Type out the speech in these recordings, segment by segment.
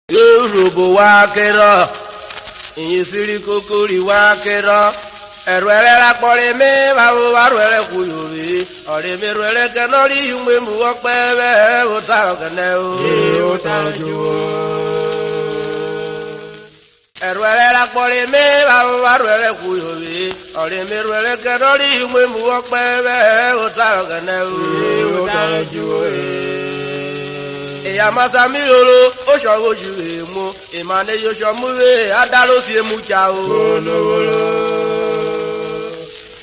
Yorubo wakera, Inyisiri kokori wakera. Erwele la pole me babu warwele kuyobi. Ore me rwele kanori yumwe muwakbebe utaro kaneo. Utaro juo. Erwele la pole me babu warwele kuyobi. Ore me rwele kanori yumwe muwakbebe utaro kaneo. Utaro juo. Yamasa milolo oshogo juemo imane yoshomuwe adalo sie mucha o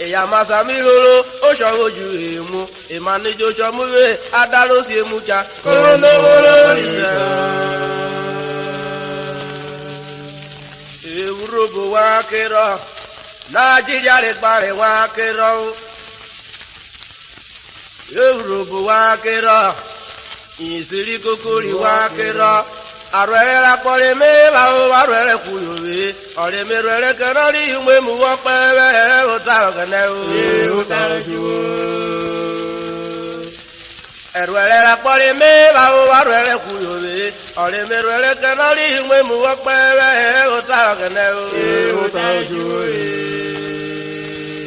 Yamasa milolo oshogo juemo imane yoshomuwe adalo sie mucha Eurobo wakera Nigeria le pare wakera Eurobo wakera Inyisiri kokori wakera arwele la pole me bawo arwele kuyobe ore me rwele kanori yumwe muwakbebe utaro kaneo Utaro juo. Erwele la pole me bawo arwele kuyobe ore me rwele kanori yumwe muwakbebe utaro kaneo Utaro juo.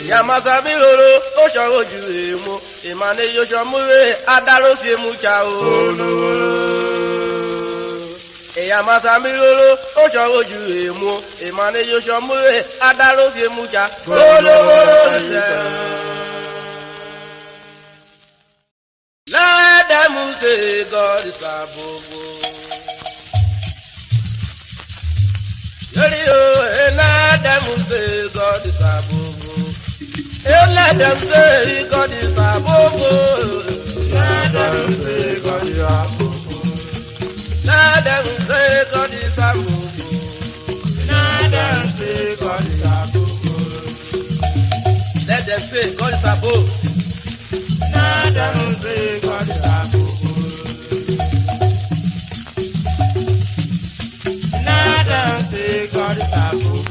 Yamasa milolo oshogo juemo imane yoshomuwe adalo sie mucha o Yamasa milolo oshogo juemo imane yoshomuwe adalo sie mucha Let them say God is above. Let them say God is above. Let them say God is above. Let them say God is above. Let them say God is above. Let them say God is above. Let them say God is above. Let them say God is above.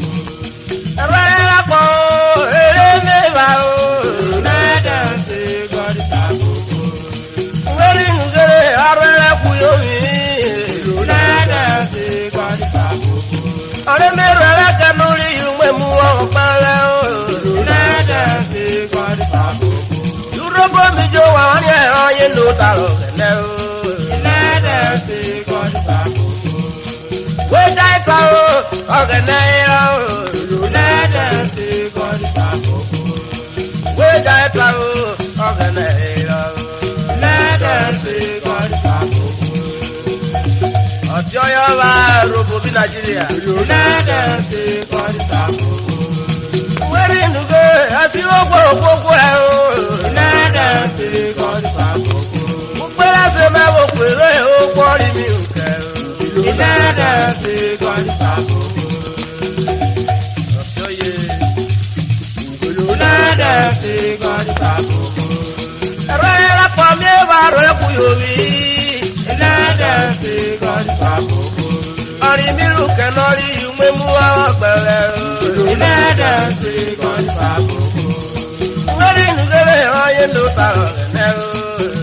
Let them say God is above. Let them say God is above. Let them say God is above. Let them say God is above. Let them say God is above. Let them say God is above. Let them say God is above. Nigeria. Let them say God is above. Where in the go? I see you go. Let them say God is above. Where I say my work will body milk. Let them say God is above. Let them say God is above. Let them say God is above. Let them say God is above.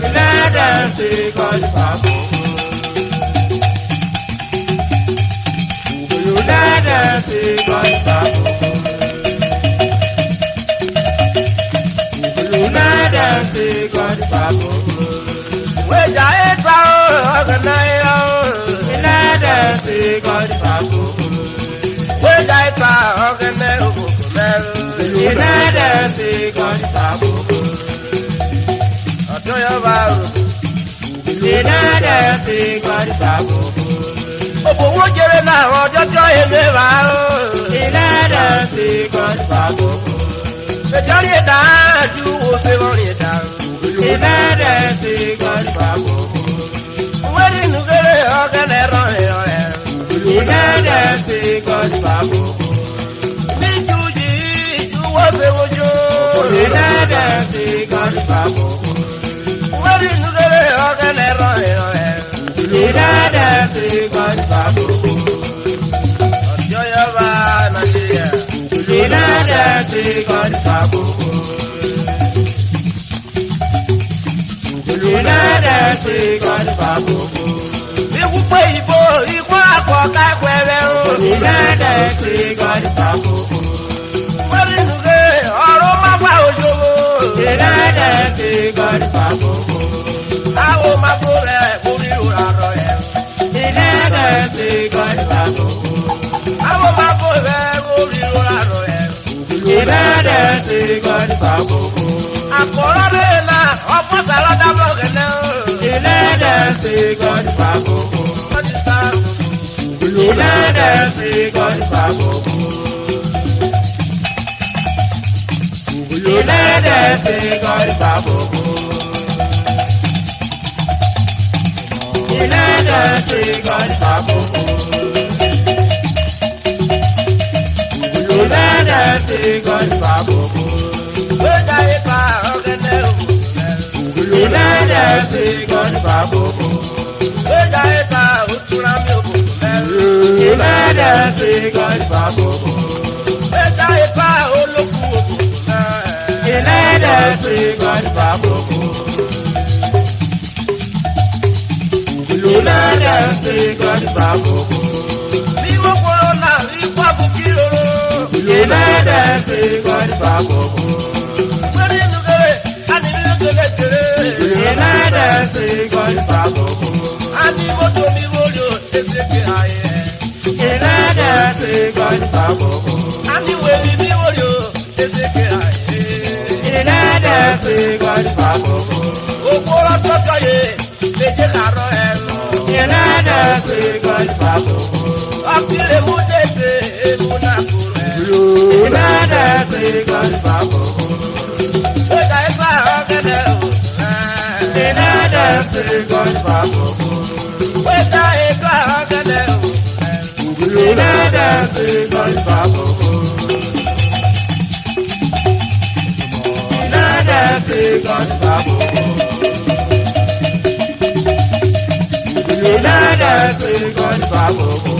Let them say God is above. Let them say God is above. Let them say God is above. Let them say God is above. Let them say God is above. Let them say God is above. Let them say God is above. Let them say God is above. Let them say God is above. Let them say God is above. Let them say God is above. Let them say God is above. Let them say God is above. Ikú pé ìbò ikú àpọ̀ gọ́dí sàkókò. Wẹ́rí nùgé ọ̀rọ̀ má bá òjòwò. Ẹlẹ́dẹ̀ ṣe gọ́dí sàkókò. Àwọn máa bó rẹ̀ orí òrà rọ̀ ẹ̀. Ẹlẹ́dẹ̀ ṣe gọ́dí sàkókò. Àwọn máa bó rẹ̀ orí òrà rọ̀ ẹ̀. Ẹlẹ́dẹ̀ ṣe gọ́dí sàkókò. Àkọ́rọ́ rẹ̀ náà ọ̀pọ̀ sàrọ̀ dábọ̀ kẹ̀lẹ́ o. Ẹlẹ́dẹ̀ ṣe gọ́dí sàkókò. Gọ́dí sàkókò. Ẹlẹ́dẹ̀ ṣe gọ́dí sàkókò. Ẹlẹ́dẹ̀ ṣe gọ́dí sàkókò. Ẹlẹ́dẹ̀ ṣe gọ́dí sàkókò. Ẹlẹ́dẹ̀ ṣe gọ́dí sàkókò. Gbéjà ipa ọ̀gẹ̀dẹ̀ òwò rẹ̀. Ẹlẹ́dẹ̀ ṣe gọ́dí sàkókò. Gbéjà ipa òtúra mi òwò rẹ̀. Ẹlẹ́dẹ̀ ṣe gọ́dí sàkókò. Gbéjà ipa olókù òwò rẹ̀. Ẹlẹ́dẹ̀ ṣe gọ́dí sàkókò. Ẹlẹ́dẹ̀ ṣe gọ́dí sàkókò. Bí mo kúrò náà rí pọ́ọ̀bù kí lóró. Ẹlẹ́dẹ̀ ṣe gọ́dí sàkókò. Wẹ́rí nùgé àní mi lókèlè kéré. Ẹlẹ́dẹ̀ ṣe gọ́dí sàkókò. Àní mọ́tò mi wọlé o èsì ké ayé. Ẹlẹ́dẹ̀ ṣe gọ́dí sàkókò. Àní wèmí mi wọlé o èsì ké ayé. Ẹlẹ́dẹ̀ ṣe gọ́dí sàkókò. Òkúrọ̀ tọ́tọ̀ yé lè jẹ́ kàrọ̀ ẹ̀ lọ. Ẹlẹ́dẹ̀ ṣe gọ́dí sàkókò. Ọ̀kìrì mú tètè èmú náà kú rẹ̀. Ẹlẹ́dẹ̀ ṣe gọ́dí sàkókò. Gbéjà ipa ọ̀gẹ̀dẹ̀ òwò rẹ̀. Ẹlẹ́dẹ̀ ṣe gọ́dí sàkókò. Gbéjà ipa ọ̀gẹ̀dẹ̀ òwò rẹ̀. Ẹlẹ́dẹ̀ ṣe gọ́dí sàkókò. Ẹlẹ́dẹ̀ ṣe gọ́dí sàkókò. Ẹlẹ́dẹ̀ ṣe gọ́dí sàkókò.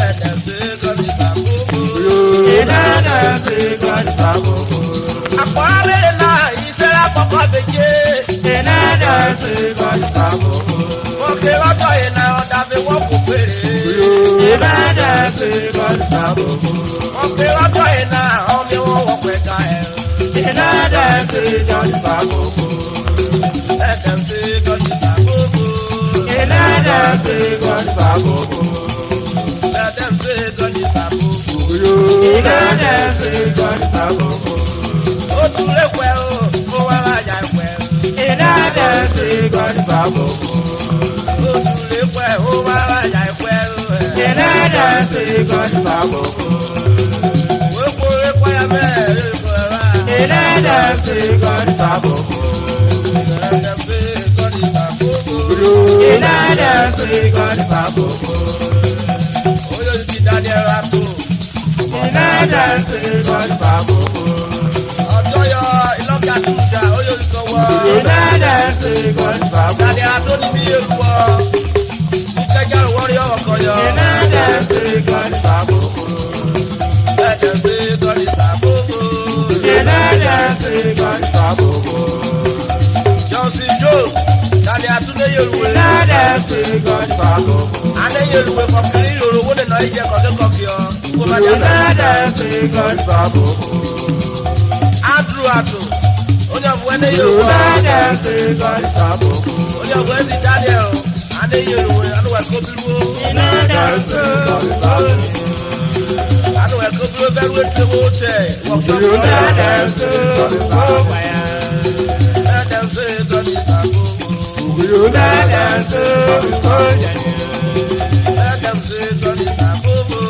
Ẹ̀dẹ̀ ṣe gọ́dí sàkókò. Ẹlẹ́dẹ̀ ṣe gọ́dí sàkókò. Àkọ́rẹ́ náà ìṣẹ́ra kọ́kọ́ bèjé. Ẹlẹ́dẹ̀ ṣe gọ́dí sàkókò. Òkè lọ́jọ́ yìí náà ọ̀dà fi wọ́n kò péré. Ẹlẹ́dẹ̀ ṣe gọ́dí sàkókò. Òkè lọ́jọ́ yìí náà ọmọ wọn wọ̀ pẹ̀ka ẹ̀. Ẹlẹ́dẹ̀ ṣe gọ́dí sàkókò. Ẹ̀dẹ̀ ṣe gọ́dí sàkókò. Ẹlẹ́dẹ̀ ṣe gọ́dí sàkókò. Ẹ̀dẹ̀ ṣe gọ́dí sàkókò. Ẹlẹ́dẹ̀ ṣe gọ́dí sàkókò. Ó tún lé pẹ́ o, ó wá rájà pẹ́ o. Ẹlẹ́dẹ̀ ṣe gọ́dí sàkókò. Ó tún lé pẹ́ ó wá rájà pẹ́ o. Ẹlẹ́dẹ̀ ṣe gọ́dí sàkókò. Ó kórè pẹ́yà mẹ́rin kò rà. Ẹlẹ́dẹ̀ ṣe gọ́dí sàkókò. Ẹ̀dẹ̀ ṣe gọ́dí sàkókò. Ẹlẹ́dẹ̀ ṣe gọ́dí sàkókò. Ó yóò ti dání ẹ̀rọ àtò. Ẹlẹ́dẹ̀ ṣe gọ́dí sàkókò. Ọjọ́ yọ ìlọ́kì àtúnṣà ó yóò ti kọ́wọ́. Ẹlẹ́dẹ̀ ṣe gọ́dí sàkókò. Dání àtò ní bí èlùwọ́. Ìkẹjà ló wọ́n rí ọwọ́ kan yọ. Ẹlẹ́dẹ̀ ṣe gọ́dí sàkókò. Ẹ̀dẹ̀ ṣe gọ́dí sàkókò. Ẹlẹ́dẹ̀ ṣe gọ́dí sàkókò. Johnson Joe dání àtúndé yẹlùwé. Ẹlẹ́dẹ̀ ṣe gọ́dí sàkókò. Adé yẹlùwé fọkìrì ìrorò owó nìna ìjẹ kọ̀kẹ́kọ̀kì ọ. Kó má jẹ́ náà. Ẹlẹ́dẹ̀ ṣe gọ́dí sàkókò. Andrew Ato onye ọbụ ene yẹlùwé. Ẹlẹ́dẹ̀ ṣe gọ́dí sàkókò. Onye ọbụ ezi Daniel adé yẹlùwé anúwẹ̀ kóbìlúwó. Ẹlẹ́dẹ̀ ṣe gọ́dí sàkókò. Anúwẹ̀ kóbìlúwó bẹ́ẹ̀ wé tí owó tẹ̀. Wọ́kṣọ́pù Ẹlẹ́dẹ̀ ṣe gọ́dí sàkókò. Ẹ̀dẹ̀ ṣe gọ́dí sàkókò. Ẹlẹ́dẹ̀ ṣe gọ́dí sàkókò. Ẹ̀dẹ̀ ṣe gọ́dí sàkókò.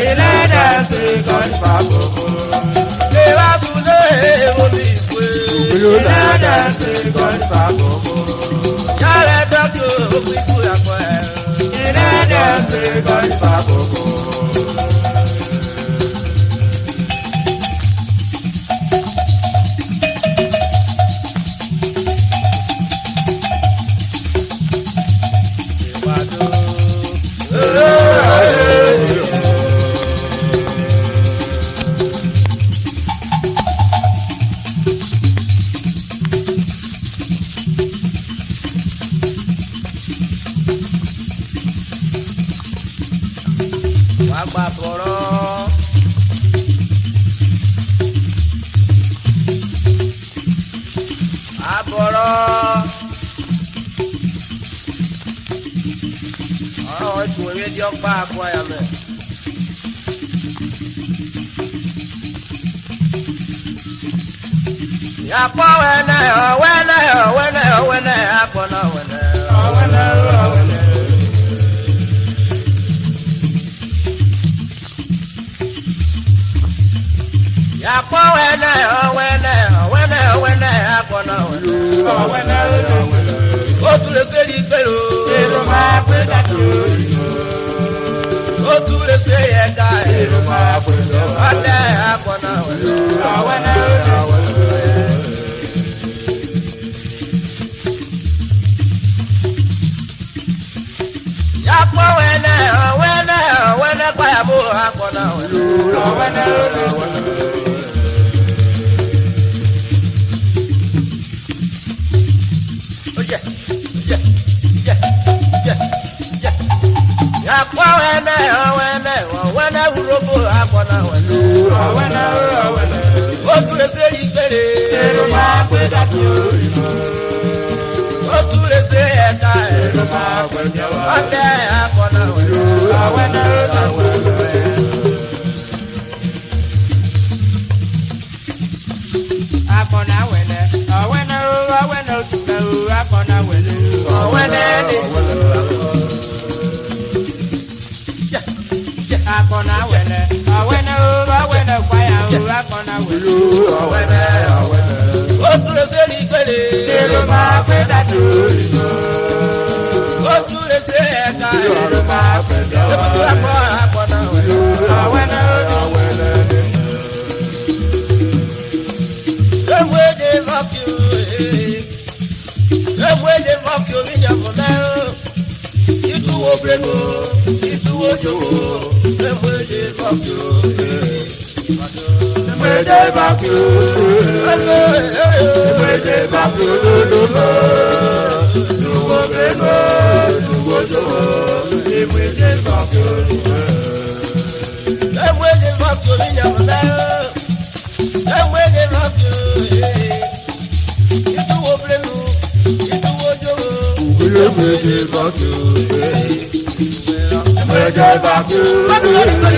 Ẹlẹ́dẹ̀ ṣe gọ́dí sàkókò. Kéwà súnlé èèwọ̀ ní ìfúé. Ẹlẹ́dẹ̀ ṣe gọ́dí sàkókò. Yàrá ẹ̀dọ́kì òkú ikú yàpọ̀ ẹ̀. Ẹlẹ́dẹ̀ ṣe gọ́dí sàkókò. Wàá gbà tọ̀rọ̀. ọ̀rọ̀ ìtùwé mi di ọgbà àkọ́ ya mẹ́. Yàpọ̀ wẹ́nẹ̀ ọ̀wẹ́nẹ̀ ọ̀wẹ́nẹ̀ ọ̀wẹ́nẹ̀ àpọ̀nà wẹ́nẹ̀ ọ̀wẹ́nẹ̀ ọ̀wẹ́nẹ̀. Yàpọ̀ wẹ́nẹ̀ ọ̀wẹ́nẹ̀ ọ̀wẹ́nẹ̀ ọ̀wẹ́nẹ̀ àpọ̀nà wẹ́nẹ̀ ọ̀wẹ́nẹ̀ ọ̀wẹ́nẹ̀. Ó tún lè ṣe ní gbèrò. Èrò máa pé dàtò. Ó tún lè ṣe ẹ̀ka èrò máa pé dàtò. Ọ̀dẹ̀ àpọ̀nà wẹ́nẹ̀ ọ̀wẹ́nẹ̀ ọ̀wẹ́nẹ̀. Yàpọ̀ wẹ́nẹ̀ ọ̀wẹ́nẹ̀ ọ̀wẹ́nẹ̀ pàyàmó àpọ̀nà wẹ́nẹ̀ ọ̀wẹ́nẹ̀ ọ̀wẹ́nẹ̀. Yàpọ̀ wẹ́nẹ̀ ọ̀wẹ́nẹ̀ ọ̀wẹ́nẹ̀ wúrobo àpọ̀nà wẹ́nẹ̀ ọ̀wẹ́nẹ̀ ọ̀wẹ́nẹ̀. Ó tún lè ṣe ìgbèrè. Èrò máa pé dàtò. Ó tún lè ṣe ẹ̀ka èrò máa pé jẹ́wọ́. Ọ̀dẹ̀ àpọ̀nà wẹ́nẹ̀ ọ̀wẹ́nẹ̀ ọ̀wẹ́nẹ̀. Akọ̀nà wẹ̀lẹ̀, ọ̀wẹ́nẹ̀ ọ̀wẹ́nẹ̀ òtútẹ̀ akọ̀nà wẹ̀lẹ̀. Ọ̀wẹ́nẹ̀ ni Akọ̀nà wẹ̀lẹ̀, ọ̀wẹ́nẹ̀ ọ̀wẹ́nẹ̀ kwaya akọ̀nà wẹ̀lẹ̀. ọ̀wẹ́nẹ̀ ọ̀wẹ́nẹ̀. Ó tún lè ṣe ìgbèrè. Èrò máa pé dàtò. Ó tún lè ṣe ẹ̀ka Èrò máa pé jẹ́wọ́. èbúté àpọ̀ àpọ̀nà wẹ́nẹ̀ Ọ̀wẹ́nẹ̀ ọ̀wẹ́nẹ̀. Emweje vokyo, emweje vokyo vinyakona. Itu obreno, itu ojowo. Emweje vokyo, Emweje vokyo, emweje vokyo lolo. Tu obreno, tu ojowo. Emweje vokyo. emweje vokyo vinyakona. Emweje vokyo, itu obreno, itu ojowo. Emweje vokyo, Emweje vokyo.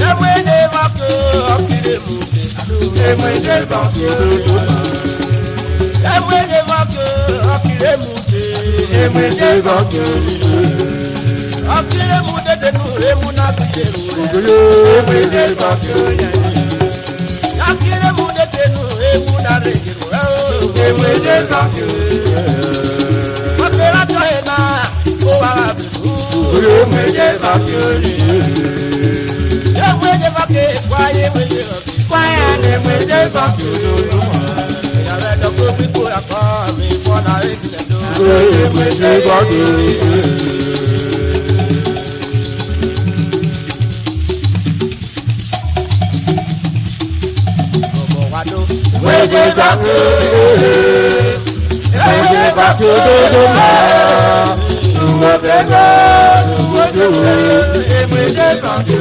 Emwede bako okire mute. Emwede bako Emwede bako okire mute. Emwede bako Okire mute denu emuna kujeru. Emwede bako Okire mute denu emuna rejeru. Emwede bako Okira toena o warabu. Emwede bako Emwede bako kwaye emwede bako. Kwaya emwede bako Yawe doko biko yakọ mi fọna ekele do. Emwede bako Ọmọ wa do. Emwede bako Emwede bako dodo ma Nuwo bego Nuwo dodo Emwede bako